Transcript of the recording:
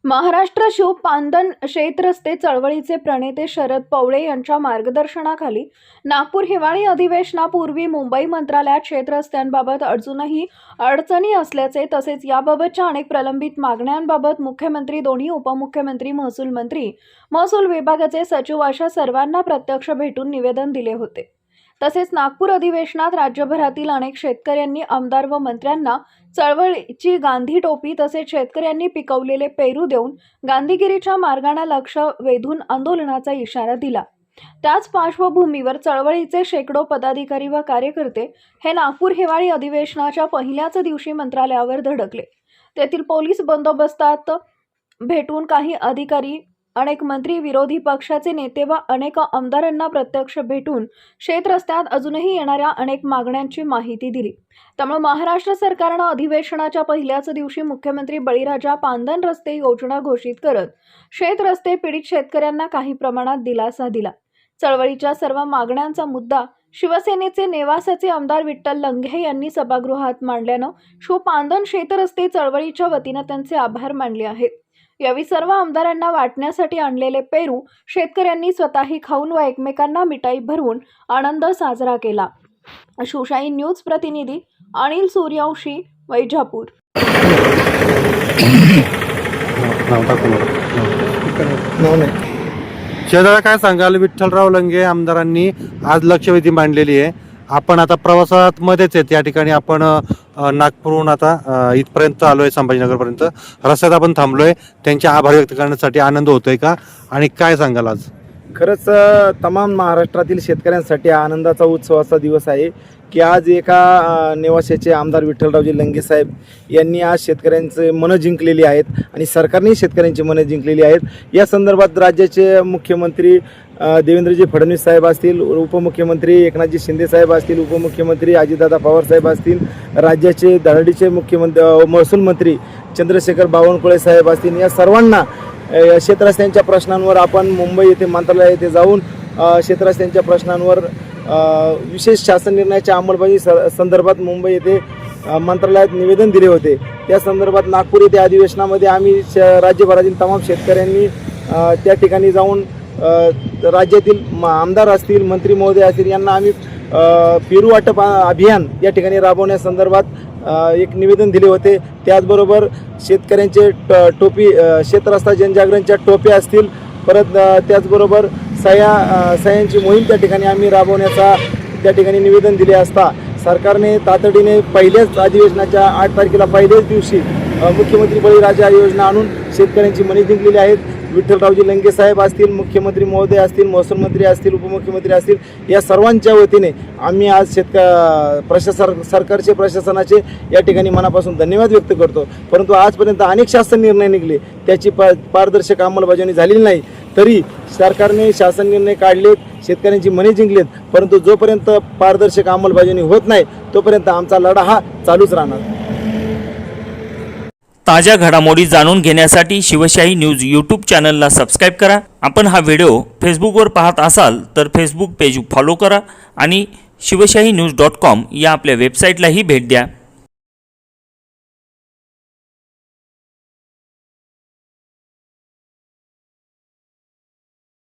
महाराष्ट्र शिव पांदन शेतरस्ते चळवळीचे प्रणेते शरद पवळे यांच्या मार्गदर्शनाखाली नागपूर हिवाळी अधिवेशनापूर्वी मुंबई मंत्रालयात शेतरस्त्यांबाबत अजूनही अडचणी असल्याचे तसेच याबाबतच्या अनेक प्रलंबित मागण्यांबाबत मुख्यमंत्री, दोन्ही उपमुख्यमंत्री, महसूल विभागाचे सचिव अशा सर्वांना प्रत्यक्ष भेटून निवेदन दिले होते। तसेच नागपूर अधिवेशनात राज्यभरातील अनेक शेतकऱ्यांनी आमदार व मंत्र्यांना चळवळीची गांधी टोपी तसेच शेतकऱ्यांनी पिकवलेले पेरू देऊन गांधीगिरीच्या मार्गाने लक्ष वेधून आंदोलनाचा इशारा दिला। त्याच पार्श्वभूमीवर चळवळीचे शेकडो पदाधिकारी व कार्यकर्ते हे नागपूर हिवाळी अधिवेशनाच्या पहिल्याच दिवशी मंत्रालयावर धडकले। तेथील पोलीस बंदोबस्तात भेटून काही अधिकारी, अनेक मंत्री, विरोधी पक्षाचे नेते व अनेक आमदारांना प्रत्यक्ष भेटून शेतरस्त्यात अजूनही येणाऱ्या अनेक मागण्यांची माहिती दिली। त्यामुळे महाराष्ट्र सरकारने अधिवेशनाच्या पहिल्याच दिवशी मुख्यमंत्री बळीराजा पांदन रस्ते योजना घोषित करत शेतरस्ते पीडित शेतकऱ्यांना काही प्रमाणात दिलासा दिला। चळवळीच्या सर्व मागण्यांचा मुद्दा शिवसेनेचे नेवासाचे आमदार विठ्ठल लंघे यांनी सभागृहात मांडल्यानं शिव पांदन शेतरस्ते चळवळीच्या वतीने त्यांचे आभार मानले आहेत। यावेळी सर्व आमदारांना वाटण्यासाठी आणलेले पेरू शेतकऱ्यांनी स्वतःही खाऊन व एकमेकांना मिठाई भरवून आनंद साजरा केला। शिवशाही न्यूज प्रतिनिधी अनिल सूर्यवंशी, वैजापूर। शेजारा काय सांगाल, विठ्ठलराव लंघे आमदारांनी आज लक्षवेधी मांडलेली आहे। आपण आता प्रवासात मध्येच आहेत, या ठिकाणी आपण नागपूरहून आता इथपर्यंत आलोय, संभाजीनगरपर्यंत रस्त्यात आपण थांबलोय। त्यांचे आभार व्यक्त करण्यासाठी आनंद होतोय का आणि काय सांगाल आज? खरंच तमाम महाराष्ट्रातील शेतकऱ्यांसाठी आनंदाचा उत्सवाचा दिवस आहे की आज एका नेवाशाचे आमदार विठ्ठलरावजी लंघे साहेब यांनी आज शेतकऱ्यांचे मनं जिंकलेली आहेत आणि सरकारने शेतकऱ्यांची मनं जिंकलेली आहेत। या संदर्भात राज्याचे मुख्यमंत्री देवेंद्रजी फडणवीस साहेब असतील, उपमुख्यमंत्री एकनाथजी शिंदे साहेब असतील, उपमुख्यमंत्री अजितदादा पवार साहेब असतील, राज्याचे धडाडीचे मुख्यमंत्री महसूल मंत्री चंद्रशेखर बावनकुळे साहेब असतील, या सर्वांना शेतरस्त्यांच्या प्रश्नांवर आपण मुंबई येथे मंत्रालय येथे जाऊन शेतरस्त्यांच्या प्रश्नांवर विशेष शासन निर्णयाच्या अंमलबजावणी संदर्भात मुंबई येथे मंत्रालयात निवेदन दिले होते। त्या संदर्भात नागपूर येथे अधिवेशनामध्ये आम्ही राज्यभरातील तमाम शेतकऱ्यांनी त्या ठिकाणी जाऊन राज्यातील आमदार असतील, मंत्री महोदय असतील, यांना आम्ही पेरू वाटप अभियान या ठिकाणी राबवण्यासंदर्भात एक निवेदन दिले होते। त्याचबरोबर शेतकऱ्यांचे टोपी शेतरस्ता जनजागरणच्या टोप्या असतील, परत त्याचबरोबर सह्यांची मोहीम त्या ठिकाणी आम्ही राबवण्याचा त्या ठिकाणी निवेदन दिले असता सरकारने तातडीने पहिल्याच अधिवेशनाच्या 8 तारखेला पहिल्याच दिवशी मुख्यमंत्री बळीराजा योजना आणून शेतकऱ्यांची मने जिंकलेली आहेत। विठ्ठलरावजी लंघे साहेब असतील, मुख्यमंत्री महोदय असतील, महसूल मंत्री असतील, उपमुख्यमंत्री असतील, या सर्वांच्या वतीने आम्ही आज सरकारचे प्रशासनाचे या ठिकाणी मनापासून धन्यवाद व्यक्त करतो। परंतु आजपर्यंत अनेक शासन निर्णय निघाले, त्याची पारदर्शक अंमलबजावणी झालेली नाही। तरी सरकारने शासन निर्णय काढलेत, शेतकऱ्यांची मने जिंकलेत, परंतु जोपर्यंत पारदर्शक अंमलबजावणी होत नाही तोपर्यंत आमचा लढा हा चालूच राहणार। ताज्या घडामोडी जाणून घेण्यासाठी शिवशाही न्यूज यूट्यूब चॅनलला सबस्क्राईब करा। आपण हा व्हिडिओ फेसबुकवर पाहत असाल तर फेसबुक पेज फॉलो करा आणि शिवशाही न्यूज.com या आपल्या वेबसाईटलाही भेट द्या।